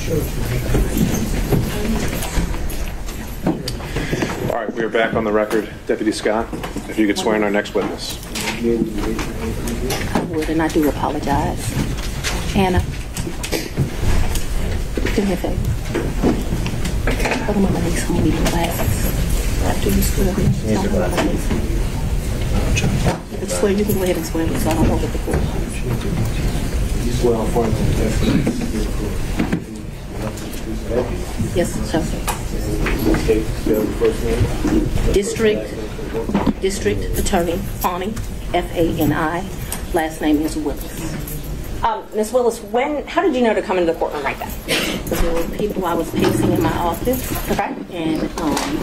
All right, we are back on the record. Deputy Scott, if you could swear in our next witness. I would, and I do apologize. Anna, do me a favor. Put them on my knees, some reading glasses. After you swear me, tell me what I need. You can swear, you can go ahead and swear me, so I don't know what the court. You swear on front of the Yes, sir. District Attorney Fani, F-A-N-I. Last name is Willis. Ms. Willis, how did you know to come into the courtroom right then? There were people I was pacing in my office, okay, and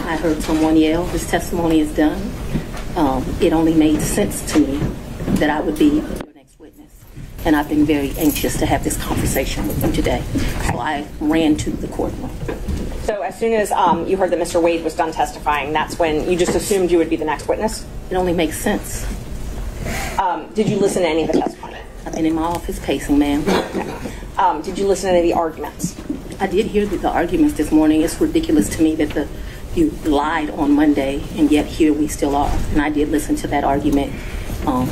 I heard someone yell, "His testimony is done." It only made sense to me that I would be your next witness, and I've been very anxious to have this conversation with you today. Okay. So I ran to the courtroom. So as soon as you heard that Mr. Wade was done testifying, that's when you just assumed you would be the next witness? It only makes sense. Did you listen to any of the testimony? I've been in my office pacing, ma'am. Okay. Did you listen to any of the arguments? I did hear the arguments this morning. It's ridiculous to me that you lied on Monday, and yet here we still are. And I did listen to that argument. All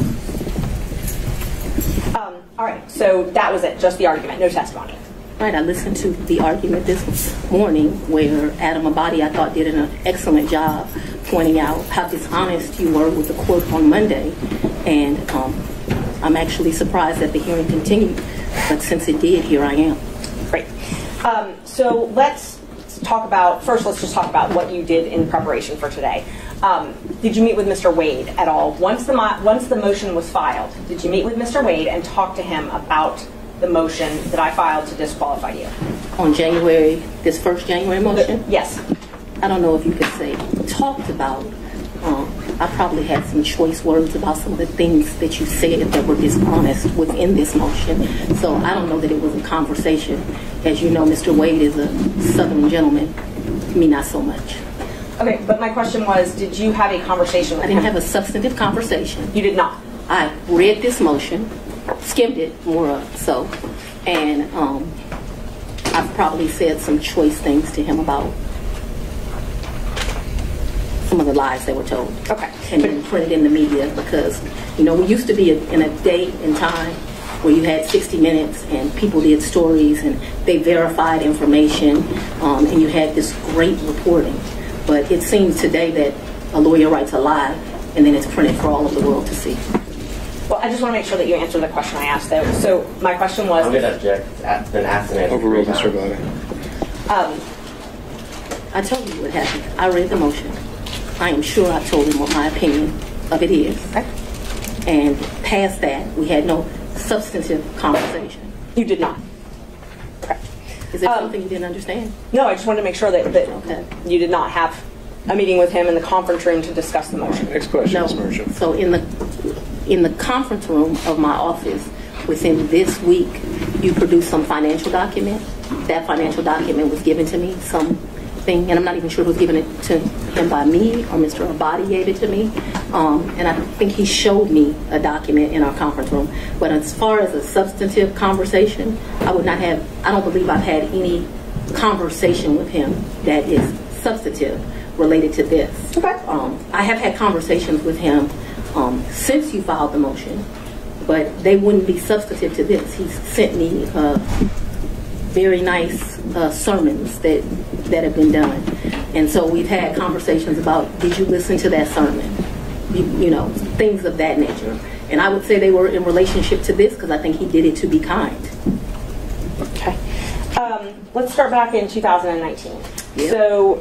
right, so that was it, just the argument, no testimony. Right, I listened to the argument this morning where Adam Abadi, I thought, did an excellent job pointing out how dishonest you were with the court on Monday. And I'm actually surprised that the hearing continued, but since it did, here I am. Great. So let's just talk about what you did in preparation for today. Did you meet with Mr. Wade at all? Once the motion was filed, did you meet with Mr. Wade and talk to him about the motion that I filed to disqualify you? On this first January motion? Yes. I don't know if you could say talked about. I probably had some choice words about some of the things that you said that were dishonest within this motion. So I don't know that it was a conversation. As you know, Mr. Wade is a Southern gentleman. Me, not so much. Okay, but my question was, did you have a conversation with him? I didn't have a substantive conversation. You did not? I read this motion, skimmed it more so, and I've probably said some choice things to him about some of the lies they were told. Okay. And then put it in the media because, we used to be in a day and time where you had 60 Minutes and people did stories and they verified information and you had this great reporting. But it seems today that a lawyer writes a lie and then it's printed for all of the world to see. Well, I just want to make sure that you answer the question I asked, though. So my question was... I'm going to object. It's been asked and answered. Overruled, Mr. Abadi. I told you what happened. I read the motion. I am sure I told him what my opinion of it is. Okay. And past that, we had no substantive conversation. You did not? Correct. Is there something you didn't understand? No, I just wanted to make sure that okay. You did not have a meeting with him in the conference room to discuss the motion. Next question, No. Ms. Merchant. So in the conference room of my office, within this week, you produced some financial document. That financial document was given to me, something, and I'm not even sure who was given it to him by me or Mr. Abadi gave it to me. And I think he showed me a document in our conference room. But as far as a substantive conversation, I don't believe I've had any conversation with him that is substantive related to this. Okay. I have had conversations with him since you filed the motion, but they wouldn't be substantive to this. He sent me very nice sermons that have been done. And so we've had conversations about, did you listen to that sermon? Things of that nature. And I would say they were in relationship to this because I think he did it to be kind. Okay. Let's start back in 2019. Yep. So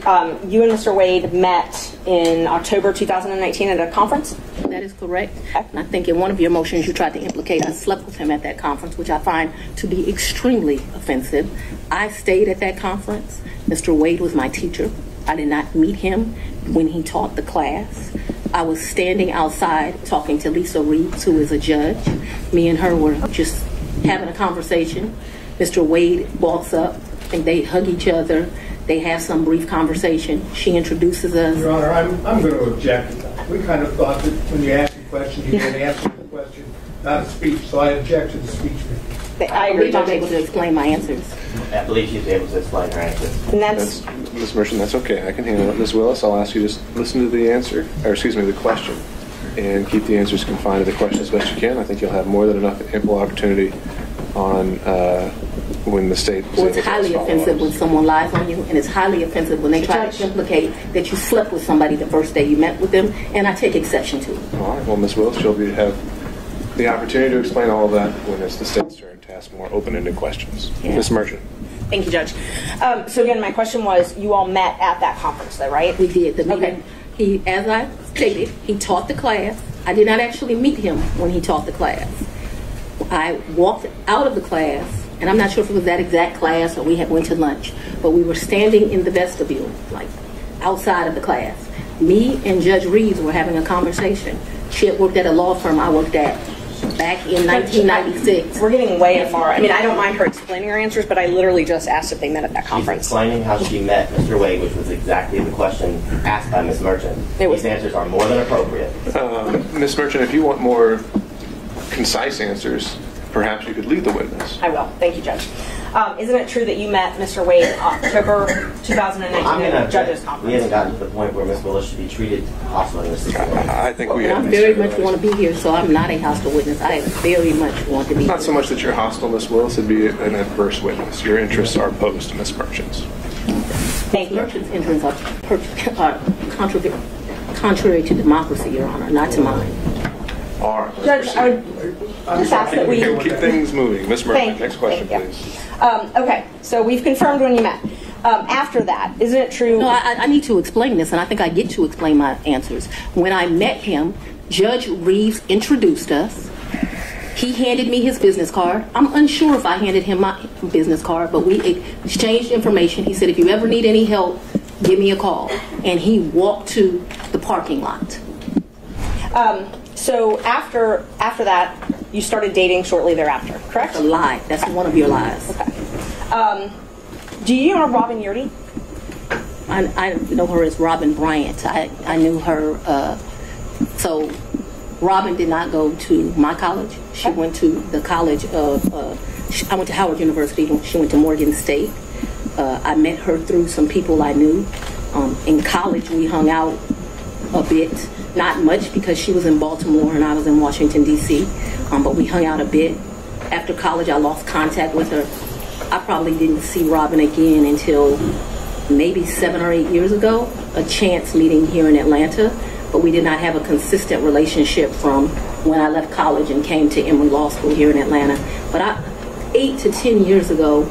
you and Mr. Wade met in October 2019 at a conference? That is correct. And I think in one of your motions you tried to implicate I slept with him at that conference, which I find to be extremely offensive. I stayed at that conference. Mr. Wade was my teacher. I did not meet him when he taught the class. I was standing outside talking to Lisa Reeves, who is a judge. Me and her were just having a conversation. Mr. Wade walks up and they hug each other. They have some brief conversation. She introduces us. Your Honor, I'm going to object. We kind of thought that when you asked the question, you didn't answer the question, not a speech, so I object to the speech. I agree, believe I'm able to explain my answers. I believe she's able to explain her answers. And that's Ms. Merchant, that's okay. I can handle it. Ms. Willis, I'll ask you to listen to the answer, or excuse me, the question, and keep the answers confined to the question as best you can. I think you'll have more than enough ample opportunity on when the state. Well, it's highly offensive when someone lies on you, and it's highly offensive when they try to implicate that you slept with somebody the first day you met with them, and I take exception to it. All right. Well, Ms. Willis, you'll have the opportunity to explain all of that when it's the state's turn to ask more open-ended questions. Yeah. Ms. Merchant. Thank you, Judge. So again, my question was, you all met at that conference, though, right? We did. The meeting, Okay. he, as I stated, he taught the class. I did not actually meet him when he taught the class. I walked out of the class, and I'm not sure if it was that exact class or we had went to lunch, but we were standing in the vestibule, like outside of the class. Me and Judge Reeves were having a conversation. She had worked at a law firm I worked at back in 1996. We're getting way far. I mean, I don't mind her explaining her answers, but I literally just asked if they met at that She's conference. explaining how she met Mr. Wade, which was exactly the question asked by Ms. Merchant. These answers are more than appropriate. Ms. Merchant, if you want more concise answers, perhaps you could lead the witness. I will. Thank you, Judge. Isn't it true that you met Mr. Wade in October 2019 at the Judges We Conference? haven't gotten to the point where Ms. Willis should be treated hostile in this situation. I think we I have. very much want to be here, so I'm not a hostile witness. I very much want to be Not here. so much that you're hostile, Ms. Willis, it'd be an adverse witness. Your interests are opposed to Ms. Merchant's. Thank you. Merchant's interests are contrary to democracy, Your Honor, not to mine. All right. Judge, I would just ask that we... Keep things moving. Ms. Merchant, Thank you. next question, Thank you. please. Okay, so we've confirmed when you met. After that, isn't it true? No, I need to explain this, and I think I get to explain my answers. When I met him, Judge Reeves introduced us. He handed me his business card. I'm unsure if I handed him my business card, but we exchanged information. He said, if you ever need any help, give me a call. And he walked to the parking lot. So after that, you started dating shortly thereafter, correct? That's a lie. That's one of your lies. Okay. Do you know Robin Yurdy? I know her as Robin Bryant. I knew her. So Robin did not go to my college. She went to the college of, I went to Howard University. She went to Morgan State. I met her through some people I knew. In college, we hung out a bit. Not much because she was in Baltimore and I was in Washington, D.C., but we hung out a bit. After college, I lost contact with her. I probably didn't see Robin again until maybe 7 or 8 years ago, a chance meeting here in Atlanta, but we did not have a consistent relationship from when I left college and came to Emory Law School here in Atlanta. But 8 to 10 years ago,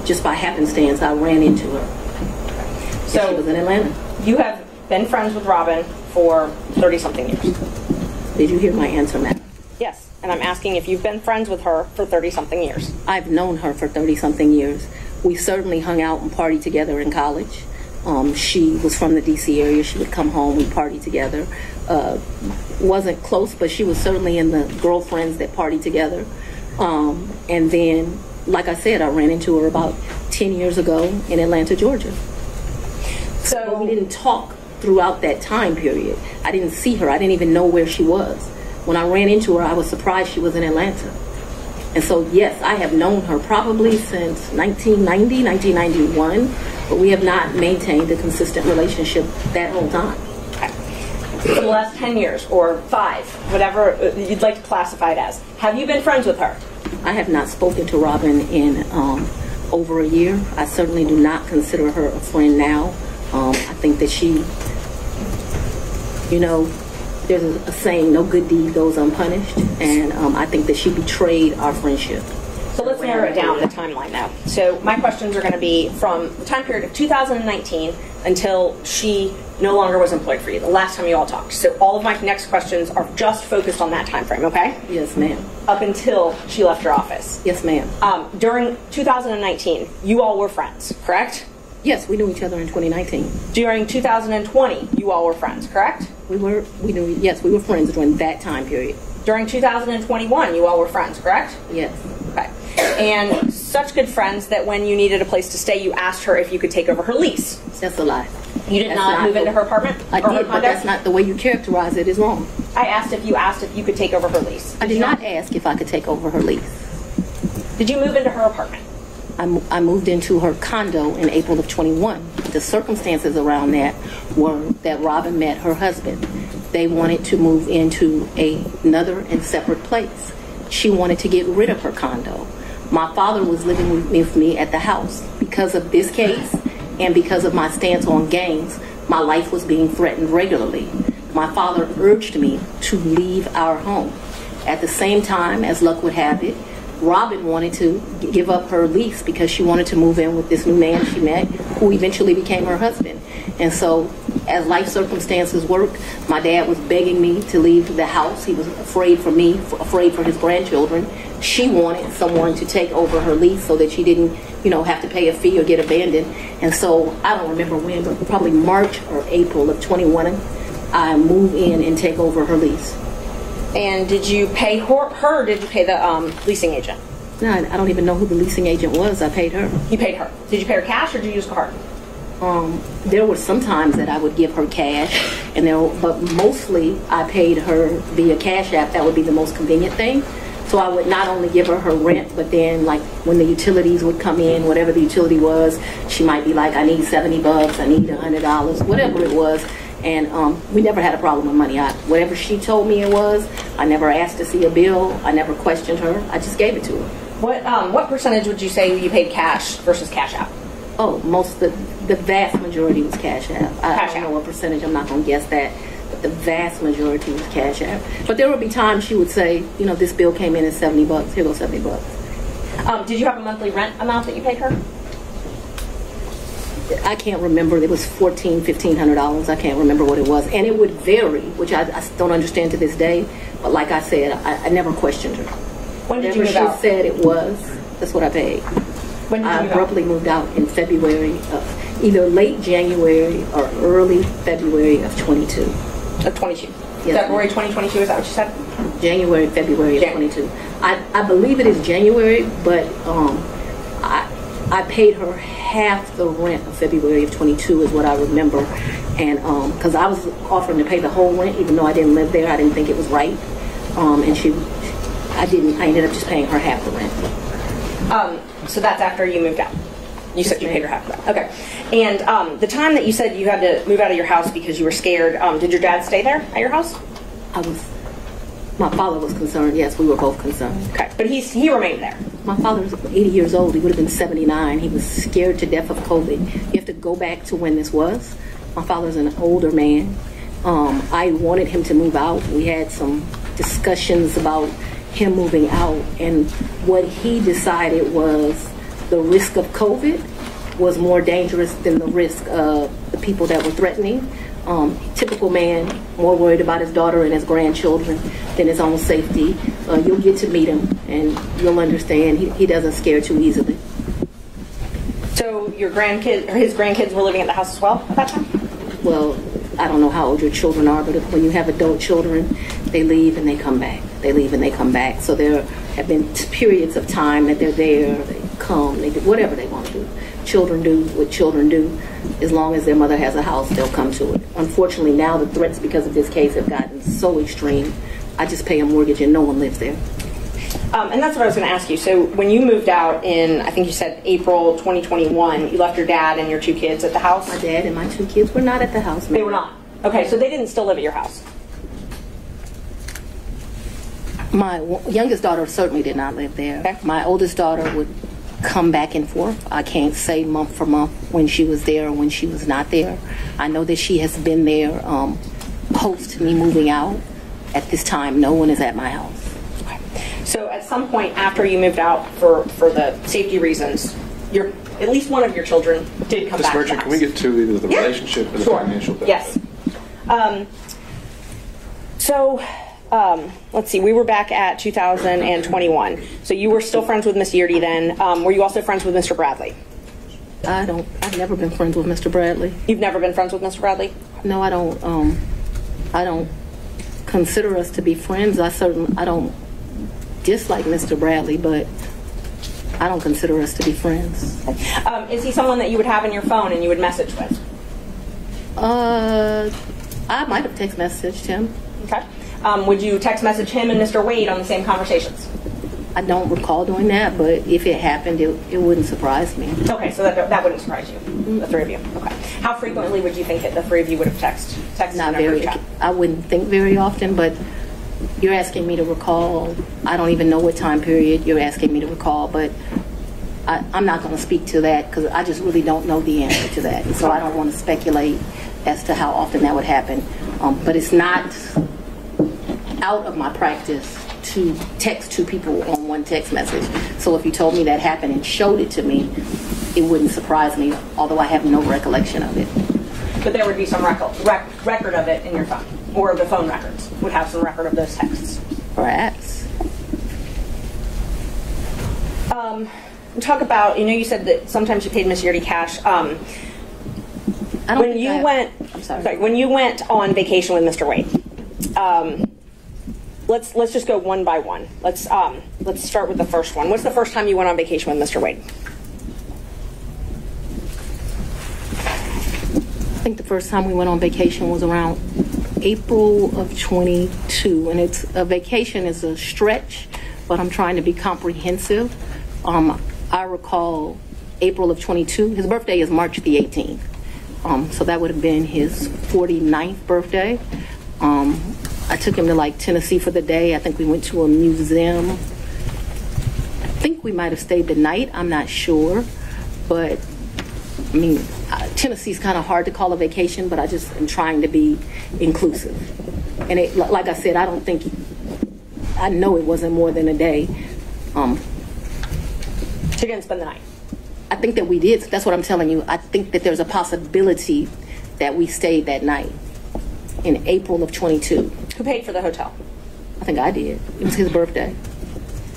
just by happenstance, I ran into her. So she was in Atlanta. You have been friends with Robin for 30-something years. Did you hear my answer, Matt? Yes, and I'm asking if you've been friends with her for 30-something years. I've known her for 30-something years. We certainly hung out and partied together in college. She was from the D.C. area. She would come home, we'd party together. Wasn't close, but she was certainly in the girlfriends that partied together. And then, like I said, I ran into her about 10 years ago in Atlanta, Georgia. But we didn't talk throughout that time period. I didn't see her. I didn't even know where she was. When I ran into her, I was surprised she was in Atlanta. And so, yes, I have known her probably since 1990, 1991, but we have not maintained a consistent relationship that whole time. For the last 10 years, or 5, whatever you'd like to classify it as, have you been friends with her? I have not spoken to Robin in over a year. I certainly do not consider her a friend now. I think that she, there's a saying, no good deed goes unpunished, and I think that she betrayed our friendship. So let's narrow it down, the timeline now. So my questions are going to be from the time period of 2019 until she no longer was employed for you, the last time you all talked. So all of my next questions are just focused on that time frame, okay? Yes, ma'am. Up until she left your office. Yes, ma'am. During 2019, you all were friends, correct? Yes, we knew each other in 2019. During 2020, you all were friends, correct? We were friends during that time period. During 2021, you all were friends, correct? Yes. Okay. And such good friends that when you needed a place to stay, you asked her if you could take over her lease. That's a lie. You did not move into her apartment? I or her did, but condo? that's not the way you characterize it is wrong. I asked if you could take over her lease. I did not ask if I could take over her lease. Did you move into her apartment? I moved into her condo in April of 21. The circumstances around that were that Robin met her husband. They wanted to move into another and separate place. She wanted to get rid of her condo. My father was living with me at the house. Because of this case and because of my stance on gangs, my life was being threatened regularly. My father urged me to leave our home. At the same time, as luck would have it, Robin wanted to give up her lease because she wanted to move in with this new man she met, who eventually became her husband. And so, as life circumstances worked, my dad was begging me to leave the house. He was afraid for me, afraid for his grandchildren. She wanted someone to take over her lease so that she didn't, have to pay a fee or get abandoned. And so, I don't remember when, but probably March or April of 21, I moved in and take over her lease. And did you pay her or did you pay the leasing agent? No, I don't even know who the leasing agent was. I paid her. You paid her. Did you pay her cash or did you use a card? There were some times that I would give her cash, but mostly I paid her via Cash App. That would be the most convenient thing. So I would not only give her her rent, but then like when the utilities would come in, whatever the utility was, she might be like, I need $70, I need $100, whatever it was. And we never had a problem with money. Whatever she told me it was, I never asked to see a bill. I never questioned her. I just gave it to her. What percentage would you say you paid cash versus Cash App? Oh, the vast majority was Cash App. I don't know what percentage. I'm not going to guess that. But the vast majority was Cash App. But there would be times she would say, this bill came in at $70. Here goes $70. Did you have a monthly rent amount that you paid her? I can't remember. It was $1,400, $1,500. I can't remember what it was. And it would vary, which I don't understand to this day. But like I said, I never questioned her. When did you move Whatever out? she said it was, that's what I paid. When did you I move abruptly moved out in February of either late January or early February of 22. Of 22. Yes. February 2022, is that what you said? January, February of 22. I believe it is January, but I paid her half the rent of February of 22 is what I remember. And because I was offering to pay the whole rent, even though I didn't live there, I didn't think it was right. I ended up just paying her half the rent. So that's after you moved out. You said you paid her half of that. Okay. And the time that you said you had to move out of your house because you were scared, did your dad stay there at your house? My father was concerned. Yes, we were both concerned. Okay. But he remained there. My father's 80 years old. He would have been 79. He was scared to death of COVID. You have to go back to when this was. My father's an older man. I wanted him to move out. We had some discussions about him moving out, and what he decided was the risk of COVID was more dangerous than the risk of the people that were threatening. Typical man, more worried about his daughter and his grandchildren than his own safety. You'll get to meet him, and you'll understand he doesn't scare too easily. So his grandkids were living at the house as well at that time? Well, I don't know how old your children are, but when you have adult children, they leave and they come back. They leave and they come back. So there have been periods of time that they're there, they come, they do whatever they want to do. Children do what children do. As long as their mother has a house, they'll come to it. Unfortunately, now the threats because of this case have gotten so extreme. I just pay a mortgage and no one lives there. And that's what I was going to ask you. So when you moved out in, I think you said April 2021, you left your dad and your two kids at the house? My dad and my two kids were not at the house. They were not? Okay, so they didn't still live at your house? My youngest daughter certainly did not live there. Okay. My oldest daughter would come back and forth. I can't say month for month when she was there or when she was not there. I know that she has been there post me moving out. At this time, no one is at my house. Okay. So at some point after you moved out for the safety reasons, at least one of your children did come back to the house. Can we get to either the relationship or the financial benefit? Yes. Let's see, we were back at 2021. So you were still friends with Miss Yeardy then. Were you also friends with Mr. Bradley? I've never been friends with Mr. Bradley. You've never been friends with Mr. Bradley? No, I don't consider us to be friends. I don't dislike Mr. Bradley, but I don't consider us to be friends. Is he someone that you would have in your phone and you would message with? I might have text messaged him. Okay. Would you text message him and Mr. Wade on the same conversations? I don't recall doing that, but if it happened, it wouldn't surprise me. Okay, so that wouldn't surprise you, the three of you. Okay. How frequently would you think that the three of you would have texted? Not very. I wouldn't think very often, but you're asking me to recall. I don't even know what time period you're asking me to recall, but I'm not going to speak to that because I just really don't know the answer to that. So I don't want to speculate as to how often that would happen. But it's not out of my practice to text two people on one text message. So if you told me that happened and showed it to me, it wouldn't surprise me, although I have no recollection of it. But there would be some record of it in your phone, or the phone records would have some record of those texts. Perhaps. Talk about, you said that sometimes you paid Miss Yurdy cash. When you went on vacation with Mr. Wade, let's just go one by one. Let's start with the first one. What's the first time you went on vacation with Mr. Wade? I think the first time we went on vacation was around April of 22, and it's a vacation is a stretch, but I'm trying to be comprehensive. I recall April of 22. His birthday is March the 18th, so that would have been his 49th birthday. I took him to like Tennessee for the day. I think we went to a museum. I think we might have stayed the night. I'm not sure, but I mean, Tennessee's kind of hard to call a vacation, but I just am trying to be inclusive. And it, like I said, I know it wasn't more than a day. So you're going to spend the night? I think that we did. That's what I'm telling you. I think that there's a possibility that we stayed that night in April of 22. Who paid for the hotel? I think I did. It was his birthday.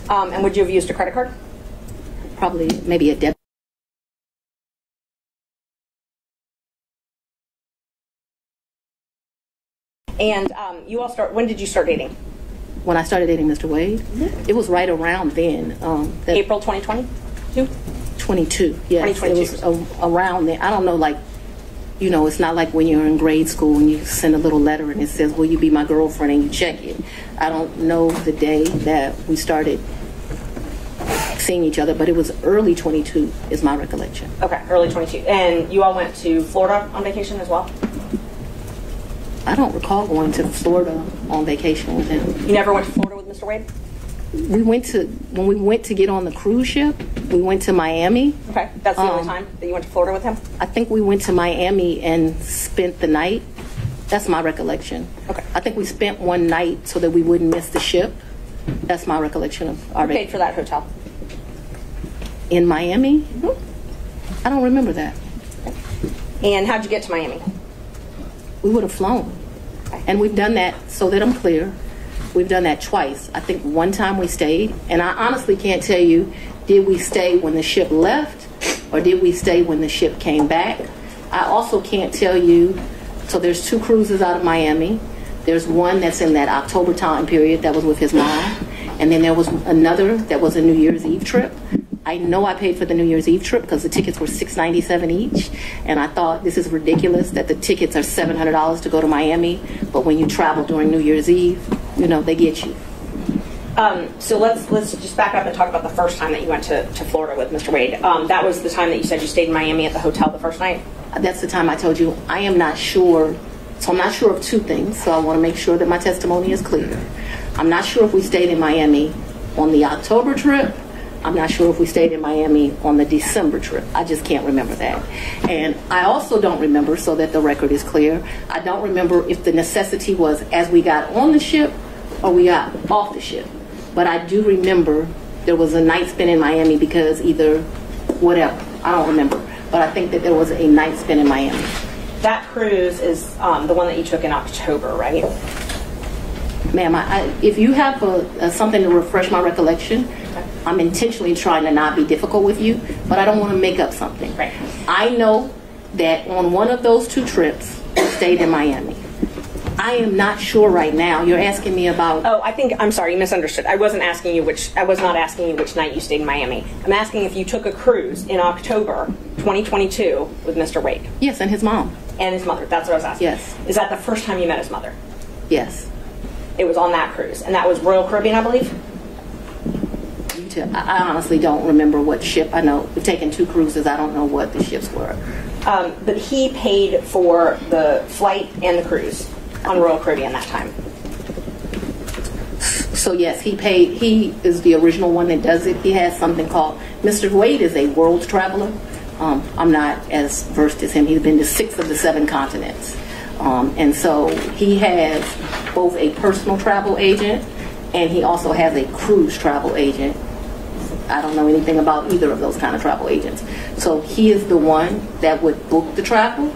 And would you have used a credit card? Probably, maybe a debit. And when did you start dating? When I started dating Mr. Wade, it was right around then. April 2022? 22, yes. 2022. It was around then. I don't know, it's not like when you're in grade school and you send a little letter and it says, will you be my girlfriend, and you check it. I don't know the day that we started seeing each other, but it was early 22 is my recollection. Okay, early 22. And you all went to Florida on vacation as well? I don't recall going to Florida on vacation with him. You never went to Florida with Mr. Wade? When we went to get on the cruise ship, we went to Miami. Okay, that's the only time that you went to Florida with him? I think we went to Miami and spent the night. That's my recollection. Okay. I think we spent one night so that we wouldn't miss the ship. That's my recollection of our vacation. Who paid for that hotel? In Miami? Mm-hmm. I don't remember that. And how'd you get to Miami? We would have flown. Okay. And we've done that, so that I'm clear, we've done that twice. I think one time we stayed, and I honestly can't tell you, did we stay when the ship left or did we stay when the ship came back? I also can't tell you, so there's 2 cruises out of Miami. There's one that's in that October time period that was with his mom, and then there was another that was a New Year's Eve trip. I know I paid for the New Year's Eve trip because the tickets were $697 each, and I thought this is ridiculous that the tickets are $700 to go to Miami, but when you travel during New Year's Eve, they get you. So let's just back up and talk about the first time that you went to Florida with Mr. Wade. That was the time that you said you stayed in Miami at the hotel the first night? That's the time I told you I am not sure. So I'm not sure of 2 things, so I want to make sure that my testimony is clear. I'm not sure if we stayed in Miami on the October trip. I'm not sure if we stayed in Miami on the December trip. I just can't remember that. And I also don't remember, so that the record is clear, I don't remember if the necessity was as we got on the ship or we got off the ship. But I do remember there was a night spent in Miami because either whatever. I don't remember. But I think that there was a night spent in Miami. That cruise is the one that you took in October, right? Ma'am, if you have something to refresh my recollection, I'm intentionally trying to not be difficult with you, but I don't want to make up something. Right. I know that on one of those 2 trips, we stayed in Miami. I am not sure right now. You're asking me about... Oh, I'm sorry, you misunderstood. I was not asking you which night you stayed in Miami. I'm asking if you took a cruise in October 2022 with Mr. Wade. Yes, and his mom. And his mother. That's what I was asking. Yes. Is that the first time you met his mother? Yes. It was on that cruise. And that was Royal Caribbean, I believe? I honestly don't remember what ship. I know we've taken 2 cruises. I don't know what the ships were. But he paid for the flight and the cruise on Royal Caribbean that time. So yes, he paid. He is the original one that does it. He has something called, Mr. Wade is a world traveler. I'm not as versed as him. He's been to 6 of the 7 continents. And so he has both a personal travel agent and he also has a cruise travel agent. I don't know anything about either of those kind of travel agents. So he is the one that would book the travel,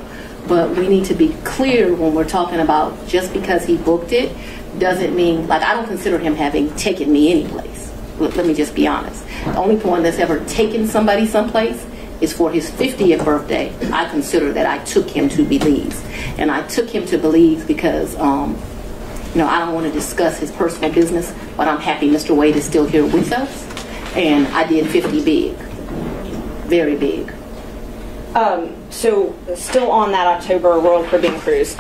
but we need to be clear when we're talking about just because he booked it doesn't mean, like, I don't consider him having taken me anyplace. Let me just be honest. The only one that's ever taken somebody someplace is for his 50th birthday. I consider that I took him to Belize. And I took him to Belize because, I don't want to discuss his personal business, but I'm happy Mr. Wade is still here with us. And I did 50 big. Very big. So still on that October Royal Caribbean cruise,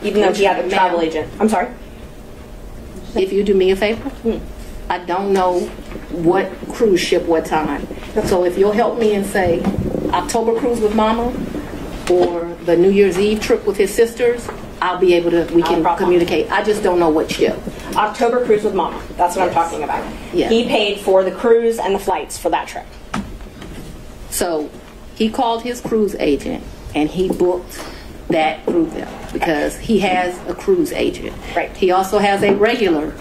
even though he had a travel agent. I'm sorry? If you do me a favor, I don't know what cruise ship, what time. So if you'll help me and say October cruise with Mama or the New Year's Eve trip with his sisters, I'll be able to, we can communicate. I just don't know what ship. October cruise with Mama. That's what I'm talking about. Yes. He paid for the cruise and the flights for that trip. So he called his cruise agent and he booked that through them because he has a cruise agent. Right. He also has a regular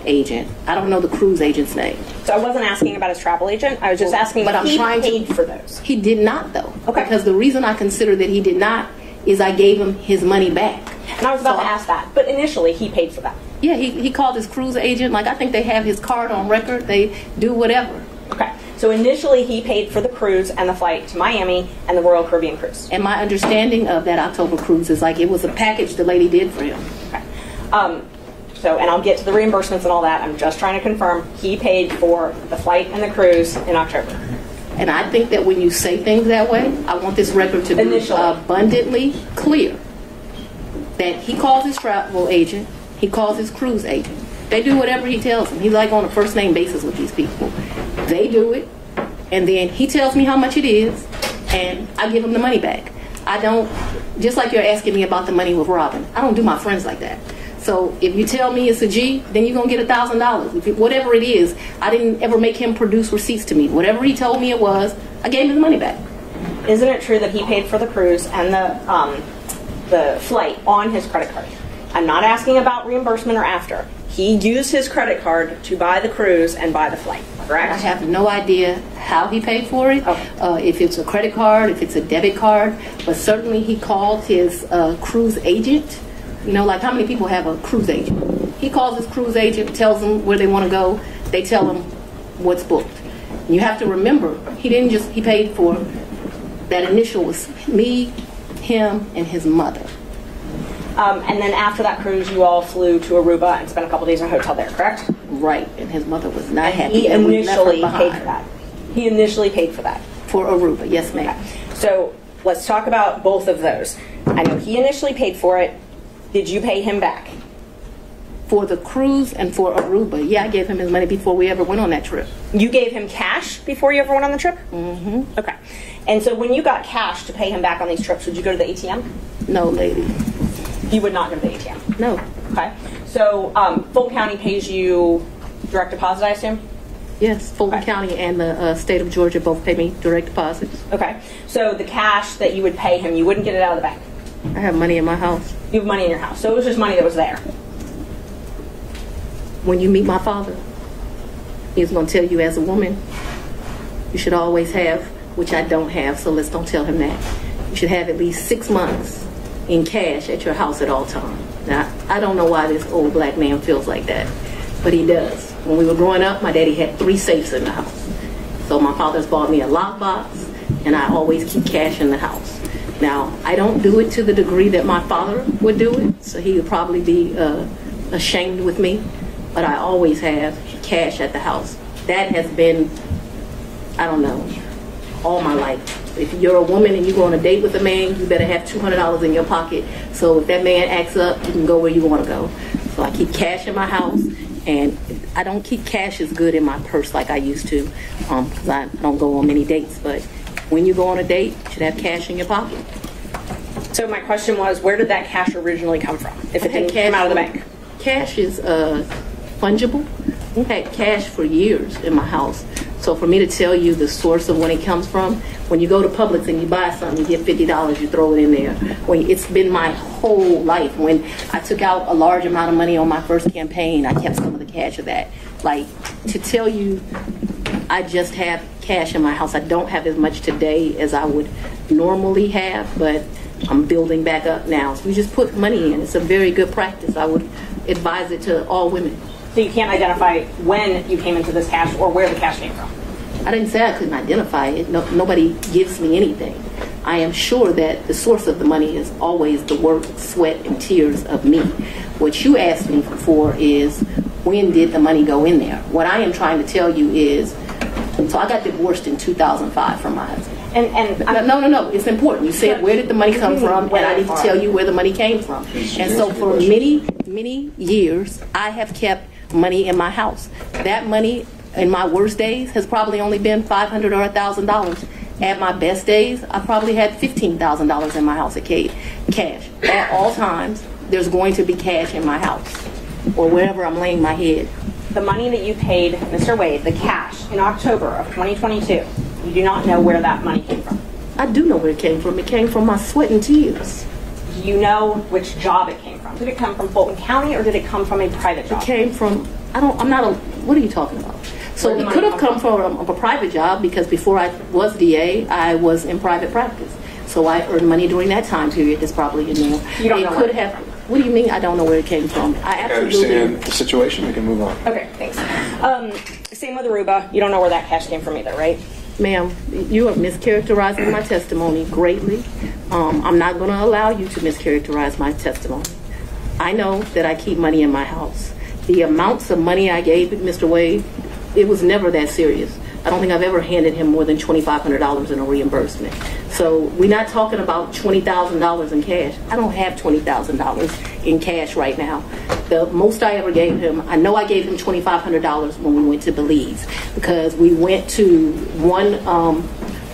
agent. I don't know the cruise agent's name. So I wasn't asking about his travel agent. I was just asking if he paid for those. He did not, though. Okay. Because the reason I consider that he did not is I gave him his money back. And I was about to ask that. But initially, he paid for that. Yeah, he called his cruise agent. Like, I think they have his card on record. They do whatever. Okay. So initially, he paid for the cruise and the flight to Miami and the Royal Caribbean cruise. And my understanding of that October cruise is like it was a package the lady did for him. Okay. And I'll get to the reimbursements and all that. I'm just trying to confirm he paid for the flight and the cruise in October. And I think that when you say things that way, I want this record to be abundantly clear that he calls his travel agent, he calls his cruise agent. They do whatever he tells them. He's like on a first name basis with these people. They do it, and then he tells me how much it is, and I give him the money back. I don't, just like you're asking me about the money with Robin, I don't do my friends like that. So if you tell me it's a G, then you're going to get $1,000. Whatever it is, I didn't ever make him produce receipts to me. Whatever he told me it was, I gave him the money back. Isn't it true that he paid for the cruise and the flight on his credit card? I'm not asking about reimbursement or after. He used his credit card to buy the cruise and buy the flight, correct? I have no idea how he paid for it, Okay. if it's a credit card, if it's a debit card, but certainly he called his cruise agent. You know, like how many people have a cruise agent? He calls his cruise agent, tells them where they want to go. They tell him what's booked. You have to remember, he paid for, that initial was me, him, and his mother. And then after that cruise, you all flew to Aruba and spent a couple days in a hotel there, correct? Right, and his mother was not happy. He and we left her initially paid behind. for that. He initially paid for that. For Aruba, yes, ma'am. Okay. So let's talk about both of those. I know he initially paid for it. Did you pay him back? For the cruise and for Aruba, yeah, I gave him his money before we ever went on that trip. You gave him cash before you ever went on the trip? Mm-hmm. Okay. And so when you got cash to pay him back on these trips, would you go to the ATM? No, lady. You would not go to the ATM? No. Okay. So Fulton County pays you direct deposit, I assume? Yes, Fulton Okay. County and the state of Georgia both pay me direct deposits. Okay. So the cash that you would pay him, you wouldn't get it out of the bank? I have money in my house. You have money in your house. So it was just money that was there. When you meet my father, he's going to tell you as a woman, you should always have, which I don't have, so let's don't tell him that. You should have at least 6 months in cash at your house at all times. Now, I don't know why this old black man feels like that, but he does. When we were growing up, my daddy had 3 safes in the house. So my father's bought me a lockbox, and I always keep cash in the house. Now, I don't do it to the degree that my father would do it, so he would probably be ashamed with me, but I always have cash at the house. That has been, I don't know, all my life. If you're a woman and you go on a date with a man, you better have $200 in your pocket, so if that man acts up, you can go where you want to go. So I keep cash in my house, and I don't keep cash as good in my purse like I used to, because I don't go on many dates. But when you go on a date, you should have cash in your pocket. So my question was, where did that cash originally come from? If it didn't come out of the bank, cash is fungible. We've had cash for years in my house. So for me to tell you the source of when it comes from, when you go to Publix and you buy something, you get $50, you throw it in there. It's been my whole life. When I took out a large amount of money on my first campaign, I kept some of the cash of that. Like, to tell you I just have cash in my house, I don't have as much today as I would normally have, but I'm building back up now. So we just put money in. It's a very good practice. I would advise it to all women. So you can't identify when you came into this cash or where the cash came from? I didn't say I couldn't identify it. No, nobody gives me anything. I am sure that the source of the money is always the work, sweat, and tears of me. What you asked me for is, when did the money go in there? What I am trying to tell you is, so I got divorced in 2005 from my husband. No, it's important. You said, where did the money come from? And I need to tell you where the money came from. And so for many years, I have kept money in my house. That money in my worst days has probably only been $500 or $1,000. At my best days, I probably had $15,000 in my house at cash. At all times, there's going to be cash in my house or wherever I'm laying my head. The money that you paid Mr. Wade, the cash, in October of 2022, you do not know where that money came from? I do know where it came from. It came from my sweat and tears. Do you know which job it came from? Did it come from Fulton County or did it come from a private job? It came from, what are you talking about? So it could have come from a private job, because before I was DA, I was in private practice. So I earned money during that time period. That's probably in there. You don't know could have. What do you mean I don't know where it came from? I absolutely understand the situation. We can move on. Okay, thanks. Same with Aruba. You don't know where that cash came from either, right? Ma'am, you are mischaracterizing my testimony greatly. I'm not going to allow you to mischaracterize my testimony. I know that I keep money in my house. The amounts of money I gave Mr. Wade, it was never that serious. I don't think I've ever handed him more than $2,500 in a reimbursement. So we're not talking about $20,000 in cash. I don't have $20,000 in cash right now. The most I ever gave him, I know I gave him $2,500 when we went to Belize, because we went to one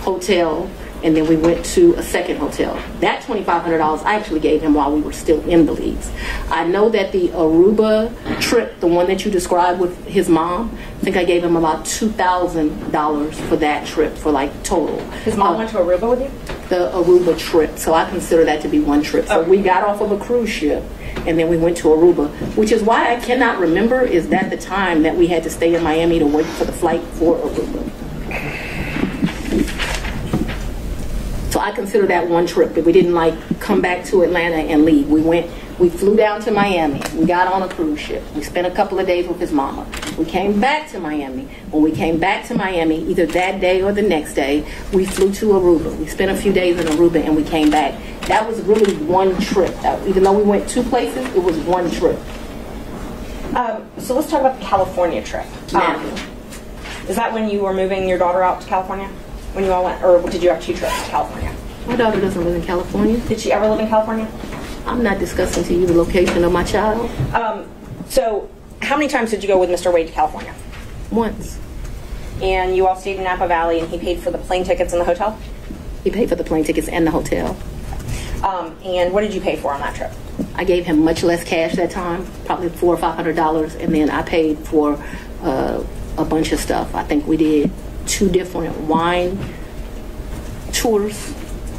hotel and then we went to a second hotel. That $2,500 I actually gave him while we were still in Belize. I know that the Aruba trip, the one that you described with his mom, I think I gave him about $2,000 for that trip, for like total. His mom went to Aruba with you? The Aruba trip, so I consider that to be one trip. So we got off of a cruise ship and then we went to Aruba, which is why I cannot remember, is that the time that we had to stay in Miami to wait for the flight for Aruba. So I consider that one trip, but we didn't like come back to Atlanta and leave. We flew down to Miami. We got on a cruise ship. We spent a couple of days with his mama. We came back to Miami. When we came back to Miami, either that day or the next day, we flew to Aruba. We spent a few days in Aruba and we came back. That was really one trip. Even though we went two places, it was one trip. So let's talk about the California trip. Is that when you were moving your daughter out to California? When you all went, or did you have two trips to California? My daughter doesn't live in California. Did she ever live in California? I'm not discussing to you the location of my child. So how many times did you go with Mr. Wade to California? Once. And you all stayed in Napa Valley and he paid for the plane tickets and the hotel? He paid for the plane tickets and the hotel. And what did you pay for on that trip? I gave him much less cash that time, probably $400 or $500, and then I paid for a bunch of stuff. I think we did 2 different wine tours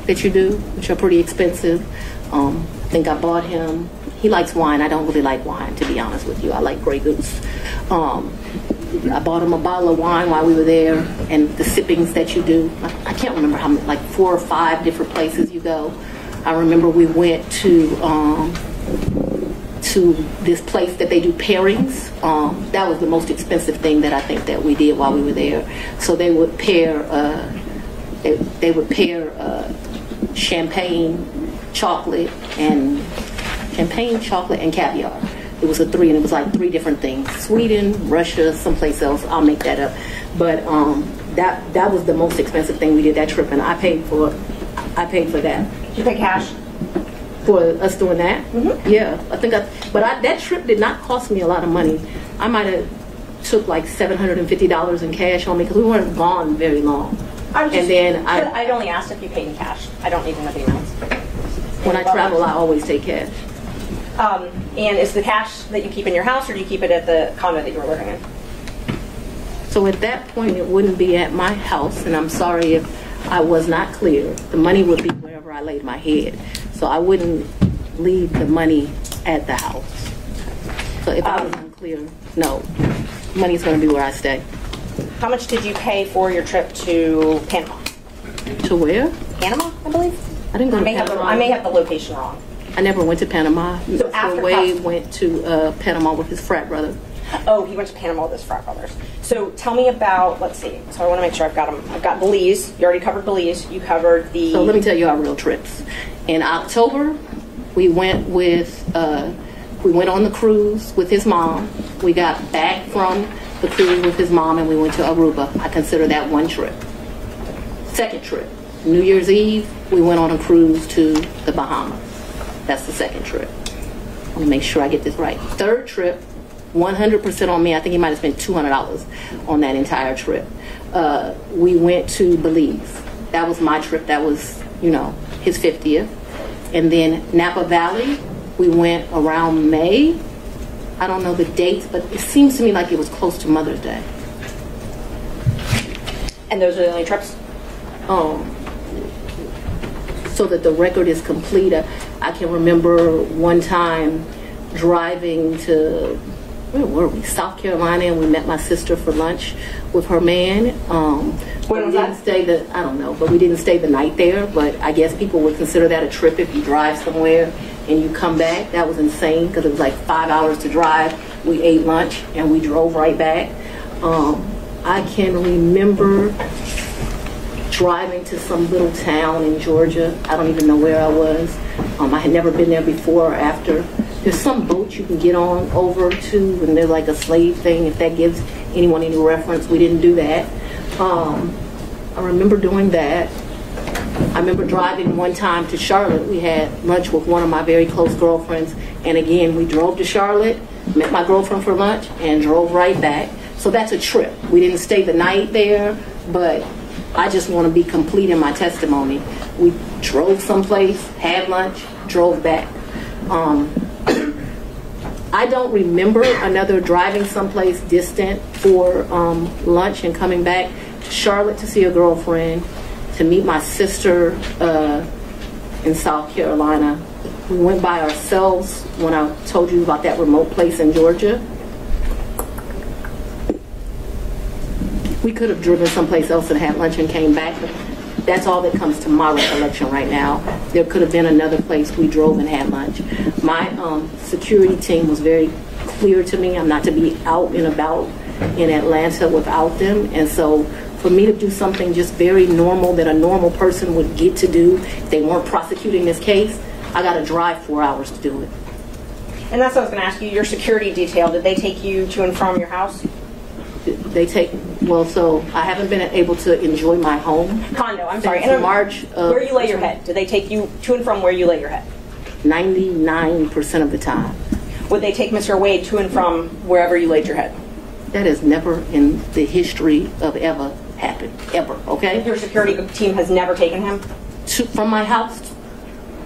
that you do, which are pretty expensive. I think I bought him, he likes wine. I don't really like wine, to be honest with you. I like Grey Goose. I bought him a bottle of wine while we were there, and the sippings that you do. I can't remember how many, like 4 or 5 different places you go. I remember we went to this place that they do pairings. That was the most expensive thing that I think that we did while we were there. So they would pair, champagne, chocolate, and caviar. It was and it was like 3 different things: Sweden, Russia, someplace else. I'll make that up. But that was the most expensive thing we did that trip, and I paid for that. Did you pay cash? For us doing that? Mm-hmm. Yeah, I think that trip did not cost me a lot of money. I might have took like $750 in cash on me because we weren't gone very long. I'd only asked if you paid in cash. I don't need to know the amounts. When I travel, I always take cash. And is the cash that you keep in your house, or do you keep it at the condo that you were living in? So at that point, it wouldn't be at my house, and I'm sorry if I was not clear. The money would be wherever I laid my head. So I wouldn't leave the money at the house. So if I was unclear, no. Money's going to be where I stay. How much did you pay for your trip to Panama? To where? Panama, I believe. I didn't go to Panama. I may have the location wrong. I never went to Panama. So after Wade went to Panama with his frat brother. Oh, he went to Panama with his frat brothers. So tell me about, let's see. So I want to make sure I've got them. I've got Belize. You already covered Belize. You covered the... So let me tell you our real trips. In October, we went on the cruise with his mom. We got back from the cruise with his mom and we went to Aruba. I consider that one trip. Second trip, New Year's Eve, we went on a cruise to the Bahamas. That's the second trip. Let me make sure I get this right. Third trip, 100% on me. I think he might have spent $200 on that entire trip. We went to Belize. That was my trip. That was, his 50th. And then Napa Valley, we went around May. I don't know the dates, but it seems to me like it was close to Mother's Day. And those are the only trips? So that the record is complete, I can remember one time driving to, where were we? South Carolina, and we met my sister for lunch with her man. When was that? I don't know, but we didn't stay the night there. But I guess people would consider that a trip if you drive somewhere and you come back. That was insane because it was like 5 hours to drive. We ate lunch and we drove right back. I can remember driving to some little town in Georgia. I don't even know where I was. I had never been there before or after. There's some boat you can get on over to, and they're like a slave thing, if that gives anyone any reference. We didn't do that. I remember doing that. I remember driving one time to Charlotte. We had lunch with one of my very close girlfriends, and again, we drove to Charlotte, met my girlfriend for lunch, and drove right back. So that's a trip. We didn't stay the night there, but I just want to be complete in my testimony. We drove someplace, had lunch, drove back. I don't remember another driving someplace distant for lunch and coming back to Charlotte to see a girlfriend, to meet my sister in South Carolina. We went by ourselves when I told you about that remote place in Georgia. We could have driven someplace else and had lunch and came back, but that's all that comes to my recollection right now. There could have been another place we drove and had lunch. My security team was very clear to me. I'm not to be out and about in Atlanta without them. And so for me to do something just very normal that a normal person would get to do if they weren't prosecuting this case, I got to drive 4 hours to do it. And that's what I was going to ask you. Your security detail, did they take you to and from your house? So I haven't been able to enjoy my home. Condo, I'm sorry. Since March. Where you lay your head? Did they take you to and from where you lay your head? 99% of the time. Would they take Mr. Wade to and from wherever you laid your head? That has never in the history of ever happened. Ever, okay? Your security team has never taken him? From my house?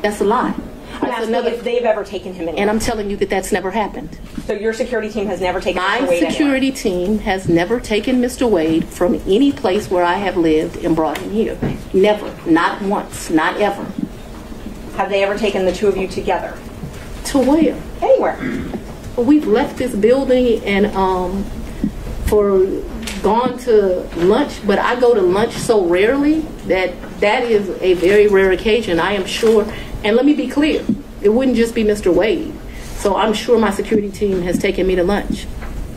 That's a lie. I'm asking if they've ever taken him anywhere. And I'm telling you that that's never happened. So your security team has never taken Mr. Wade My security team has never taken Mr. Wade from any place where I have lived and brought him here. Never. Not once. Not ever. Have they ever taken the two of you together? To where? Anywhere. We've left this building and gone to lunch, but I go to lunch so rarely that is a very rare occasion, I am sure. And let me be clear, it wouldn't just be Mr. Wade. So I'm sure my security team has taken me to lunch.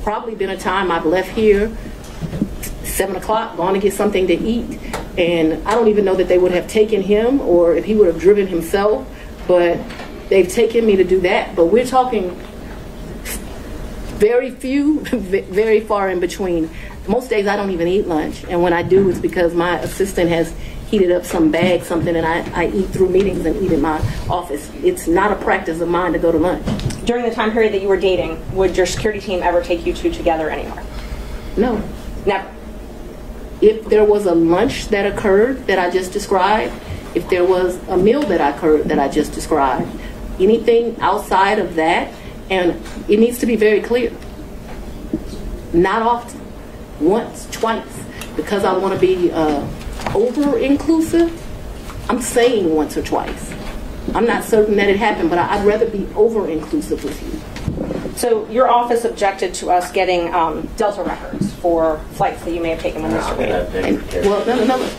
Probably been a time I've left here 7 o'clock, gone to get something to eat, and I don't even know that they would have taken him or if he would have driven himself, but they've taken me to do that. But we're talking very few, very far in between. Most days I don't even eat lunch, and when I do, it's because my assistant has heated up some bag, something, and I eat through meetings and eat in my office. It's not a practice of mine to go to lunch. During the time period that you were dating, would your security team ever take you two together anywhere? No. Never. If there was a lunch that occurred that I just described, if there was a meal that occurred that I just described, anything outside of that, and it needs to be very clear. Not often. Once, twice. Because I want to be over-inclusive, I'm saying once or twice. I'm not certain that it happened, but I'd rather be over-inclusive with you. So your office objected to us getting Delta records for flights that you may have taken with Mr. Wade. Well, no.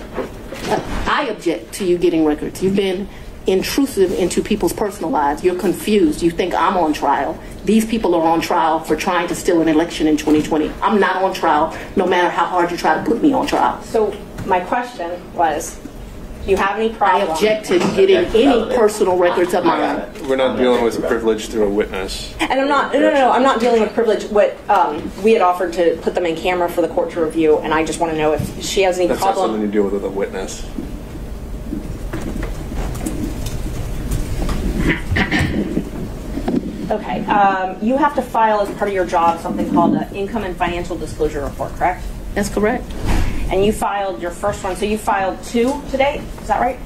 I object to you getting records. You've been intrusive into people's personal lives. You're confused. You think I'm on trial. These people are on trial for trying to steal an election in 2020. I'm not on trial, no matter how hard you try to put me on trial. So my question was, do you have any problem? I object to getting any personal records of mine. We're not dealing with privilege through a witness. And I'm not. No. I'm not dealing with privilege. What we had offered to put them in camera for the court to review, and I just want to know if she has any That's not problem. something you deal with a witness. Okay. You have to file as part of your job something called an income and financial disclosure report, correct? That's correct. And you filed your first one. So you filed 2 today. Is that right?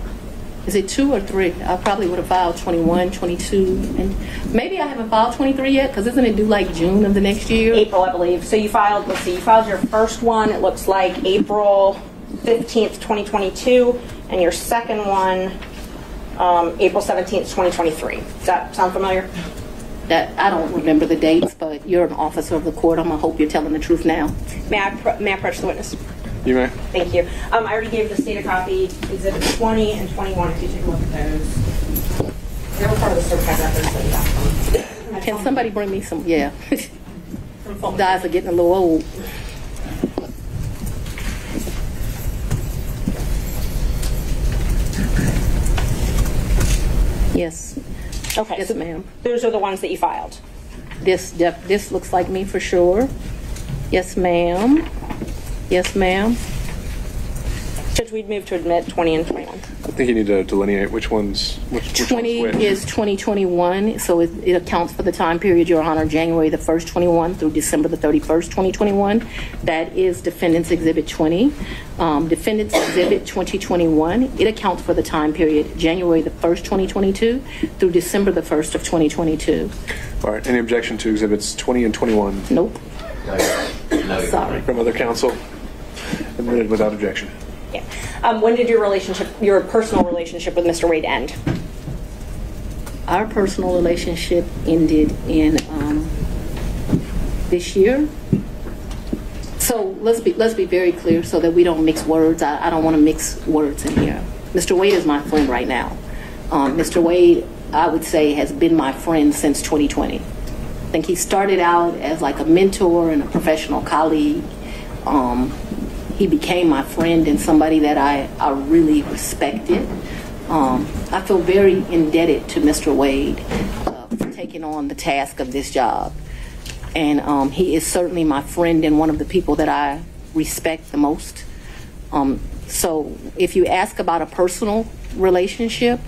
Is it 2 or 3? I probably would have filed 21, 22, and maybe I haven't filed 23 yet, because isn't it due like June of the next year? April, I believe. So you filed, let's see, you filed your first one, it looks like April 15th, 2022, and your second one, April 17th, 2023. Does that sound familiar? That I don't remember the dates, but you're an officer of the court. I'm going to hope you're telling the truth now. May I approach the witness? You may. Thank you. I already gave the state a copy. Exhibits 20 and 21, if you take a look at those. They were part of the certified records that you got from. Can somebody bring me some? Yeah. Guys are getting a little old. Yes. Okay. Yes, ma'am. Those are the ones that you filed. This looks like me for sure. Yes, ma'am. Yes, ma'am. Judge, we'd move to admit 20 and 21. I think you need to delineate which one's which 20 one's which. is 2021, so it accounts for the time period, Your Honor, January the 1st, 21 through December the 31st, 2021. That is Defendant's Exhibit 20. Defendant's Exhibit 2021, it accounts for the time period, January the 1st, 2022 through December the 1st of 2022. All right. Any objection to Exhibits 20 and 21? Nope. No, Sorry. From other counsel? Admitted without objection. Yeah. When did your personal relationship with Mr. Wade end? Our personal relationship ended in this year. So let's be very clear so that we don't mix words. I don't want to mix words in here. Mr. Wade is my friend right now. Mr. Wade, I would say, has been my friend since 2020. I think he started out as like a mentor and a professional colleague. He became my friend and somebody that I really respected. I feel very indebted to Mr. Wade for taking on the task of this job. And he is certainly my friend and one of the people that I respect the most. So if you ask about a personal relationship,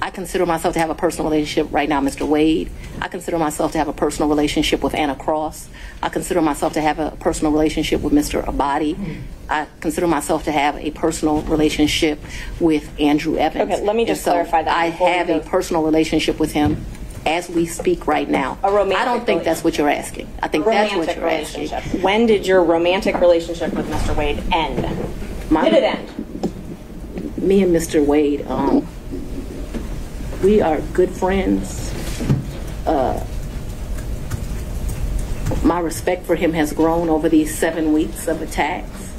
I consider myself to have a personal relationship right now, Mr. Wade. I consider myself to have a personal relationship with Anna Cross. I consider myself to have a personal relationship with Mr. Abadi. I consider myself to have a personal relationship with Andrew Evans. Okay, let me just clarify that. I have a personal relationship with him as we speak right now. A romantic I don't think that's what you're asking. I think that's what you're asking. When did your romantic relationship with Mr. Wade end? Did it end? Me and Mr. Wade, we are good friends. My respect for him has grown over these 7 weeks of attacks.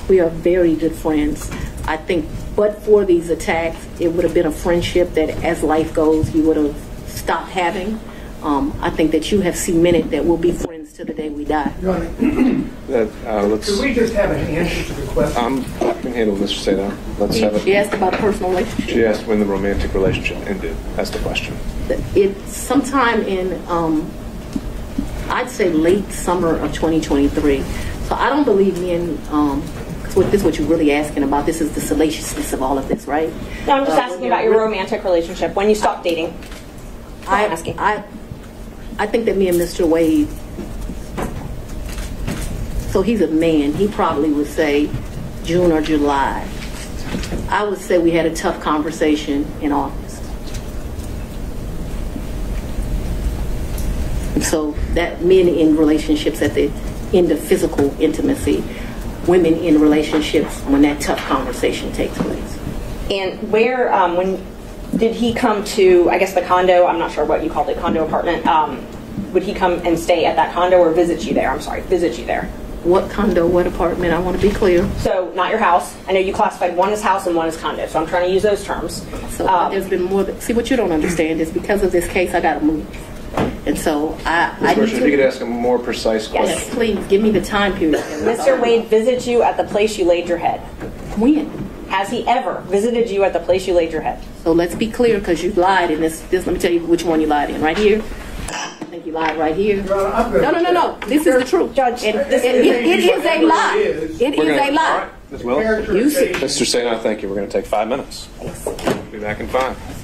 We are very good friends. I think, but for these attacks, it would have been a friendship that, as life goes, you would have stopped having. I think that you have cemented that we'll be friends to the day we die. Your Honor, could we just have an answer to the question? I can handle Mr. Seda. Let's have it. She asked about a personal relationship. She asked when the romantic relationship ended. That's the question. It's sometime in, I'd say late summer of 2023. So I don't believe me in, this is what you're really asking about. This is the salaciousness of all of this, right? No, I'm just asking about your romantic relationship. When you stopped dating. I'm asking. I think that me and Mr. Wade, So he's a man. He probably would say June or July. I would say we had a tough conversation in August. So that men in relationships at the end of physical intimacy, women in relationships when that tough conversation takes place. And where, when did he come to, I guess the condo, I'm not sure what you called it, condo apartment, would he come and stay at that condo or visit you there? I'm sorry, visit you there. What condo, what apartment? I want to be clear. So not your house. I know you classified one as house and one as condo, so I'm trying to use those terms. So there's been more, see what you don't understand is because of this case I got to move. And so I need If you could ask a more precise question. Yes, please, give me the time period. Mr. Wade visits you at the place you laid your head. When? Has he ever visited you at the place you laid your head? So let's be clear, because you lied in this. Let me tell you which one you lied in. Right here. I think you lied right here. No. This is the truth. Judge, it is a lie. It is a lie. Ms. Willis? You see. Mr. Sayana, thank you. We're going to take 5 minutes. Be back in 5.